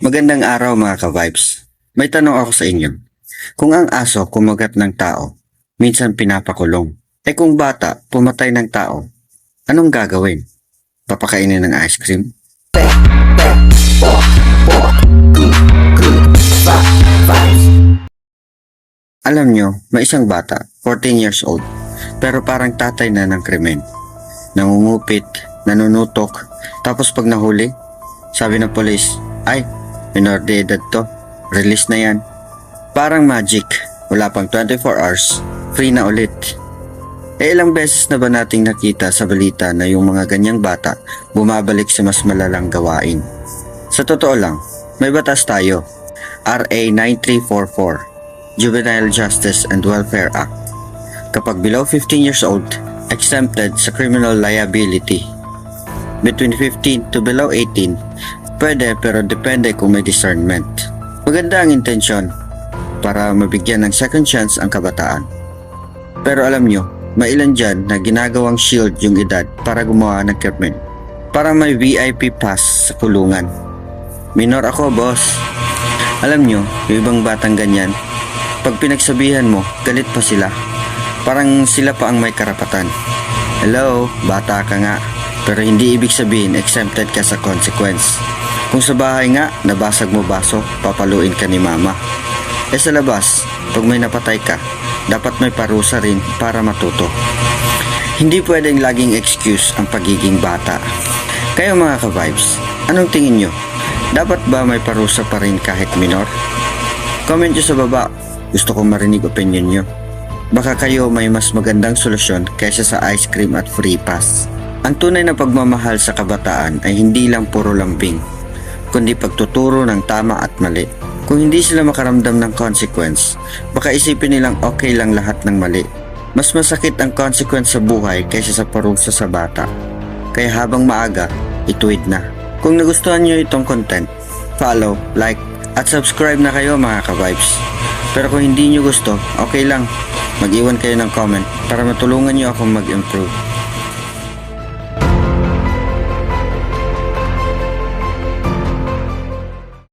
Magandang araw mga ka-vibes. May tanong ako sa inyo. Kung ang aso kumagat ng tao, minsan pinapakulong. Kung bata pumatay ng tao, anong gagawin? Papakainin ng ice cream? Alam nyo, may isang bata, 14 years old, pero parang tatay na ng krimen. Nangungupit, nanunutok, tapos pag nahuli, sabi ng polis, ay, minor de edad to, release na yan. Parang magic, wala pang 24 hours, free na ulit. Ilang beses na ba nating nakita sa balita na yung mga ganyang bata bumabalik sa mas malalang gawain? Sa totoo lang, may batas tayo, RA 9344, Juvenile Justice and Welfare Act. Kapag below 15 years old, exempted sa criminal liability. Between 15 to below 18, pwede pero depende kung may discernment. Maganda ang intensyon para mabigyan ng second chance ang kabataan. Pero alam nyo, may ilan dyan na ginagawang shield yung edad para gumawa ng krimen. Parang may VIP pass sa kulungan. Minor ako, boss. Alam nyo, yung ibang batang ganyan, pag pinagsabihan mo, galit pa sila. Parang sila pa ang may karapatan. Hello, bata ka nga. Pero hindi ibig sabihin exempted ka sa consequence. Kung sa bahay nga, nabasag mo baso, papaluin ka ni mama. Sa labas, pag may napatay ka, dapat may parusa rin para matuto. Hindi pwedeng laging excuse ang pagiging bata. Kayo mga ka-vibes, anong tingin nyo? Dapat ba may parusa pa rin kahit minor? Comment nyo sa baba, gusto kong marinig opinion nyo. Baka kayo may mas magandang solusyon kaysa sa ice cream at free pass. Ang tunay na pagmamahal sa kabataan ay hindi lang puro lambing, kundi pagtuturo ng tama at mali. Kung hindi sila makaramdam ng consequence, baka isipin nilang okay lang lahat ng mali. Mas masakit ang consequence sa buhay kaysa sa parusa sa bata. Kaya habang maaga, ituwid na. Kung nagustuhan nyo itong content, follow, like, at subscribe na kayo mga ka-vibes. Pero kung hindi nyo gusto, okay lang. Mag-iwan kayo ng comment para matulungan nyo akong mag-improve.